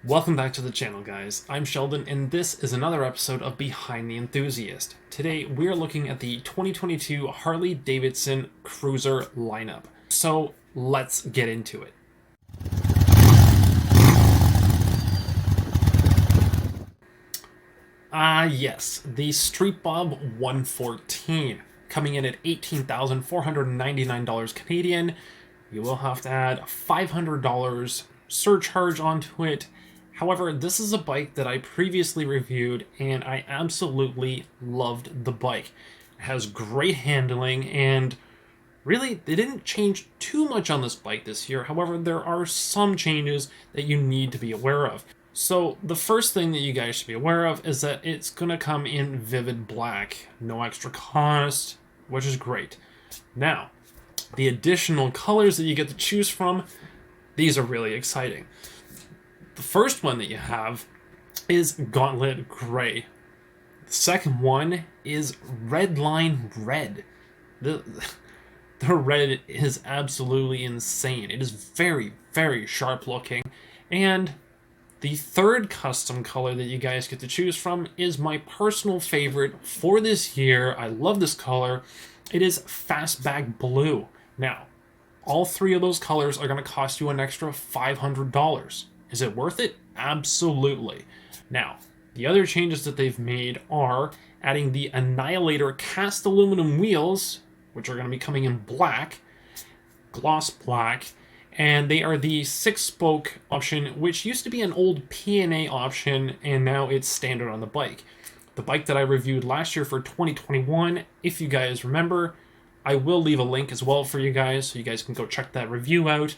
Welcome back to the channel, guys. I'm Sheldon, and this is another episode of Behind the Enthusiast. Today, we're looking at the 2022 Harley-Davidson Cruiser lineup. So, let's get into it. Yes, the Street Bob 114, coming in at $18,499 Canadian. You will have to add $500 surcharge onto it. However, this is a bike that I previously reviewed, and I absolutely loved the bike. It has great handling, and really, they didn't change too much on this bike this year. However, there are some changes that you need to be aware of. So, the first thing that you guys should be aware of is that it's going to come in vivid black. No extra cost, which is great. Now, the additional colors that you get to choose from, these are really exciting. The first one that you have is Gauntlet Grey. The second one is Redline Red. The red is absolutely insane. It is very, very sharp looking. And the third custom color that you guys get to choose from is my personal favorite for this year. I love this color. It is Fastback Blue. Now, all three of those colors are going to cost you an extra $500. Is it worth it? Absolutely. Now, the other changes that they've made are adding the Annihilator cast aluminum wheels, which are going to be coming in black, gloss black, and they are the 6-spoke option, which used to be an old P&A option, and now it's standard on the bike. The bike that I reviewed last year for 2021, if you guys remember, I will leave a link as well for you guys, so you guys can go check that review out.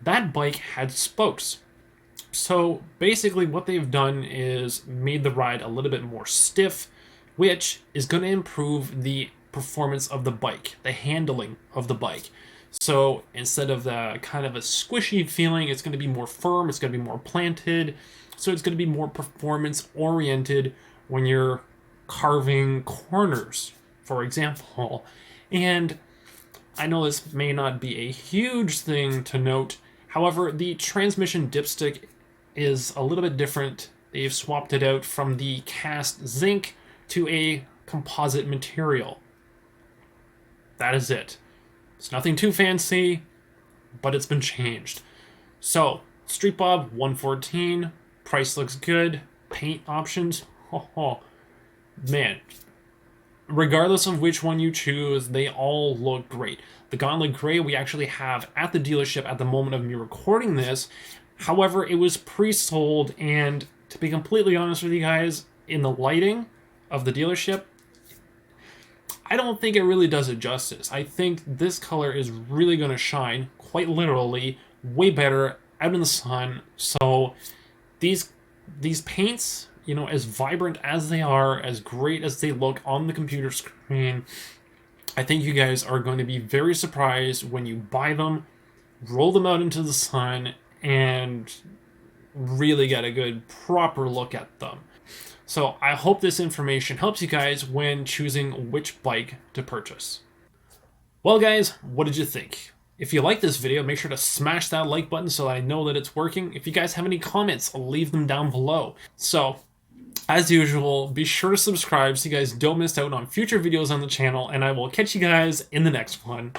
That bike had spokes. So basically what they've done is made the ride a little bit more stiff, which is going to improve the performance of the bike, the handling of the bike. So instead of the kind of a squishy feeling, it's going to be more firm, it's going to be more planted, so it's going to be more performance oriented when you're carving corners, for example. And I know this may not be a huge thing to note, however, the transmission dipstick is a little bit different. They've swapped it out from the cast zinc to a composite material. That is it. It's nothing too fancy, but it's been changed. So, Street Bob 114, price looks good, paint options, man. Regardless of which one you choose, they all look great. The Gauntlet Grey we actually have at the dealership at the moment of me recording this. However, it was pre-sold, and to be completely honest with you guys, in the lighting of the dealership, I don't think it really does it justice. I think this color is really going to shine, quite literally, way better out in the sun. So these paints, you know, as vibrant as they are, as great as they look on the computer screen, I think you guys are going to be very surprised when you buy them, roll them out into the sun, and really get a good, proper look at them. So I hope this information helps you guys when choosing which bike to purchase. Well guys, what did you think? If you like this video, make sure to smash that like button so that I know that it's working. If you guys have any comments, leave them down below. So, as usual, be sure to subscribe so you guys don't miss out on future videos on the channel, and I will catch you guys in the next one.